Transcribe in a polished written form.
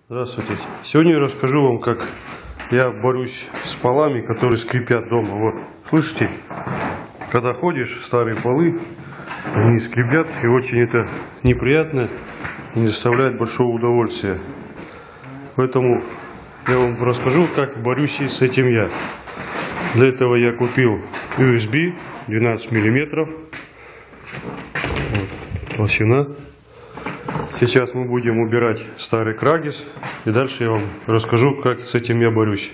Здравствуйте. Сегодня я расскажу вам, как я борюсь с полами, которые скрипят дома. Вот, слышите? Когда ходишь, старые полы, они скрипят, и очень это неприятно, и не доставляет большого удовольствия. Поэтому я вам расскажу, как борюсь с этим я. Для этого я купил USB 12 мм. Вот, толщина. Сейчас мы будем убирать старый крагис, и дальше я вам расскажу, как с этим я борюсь.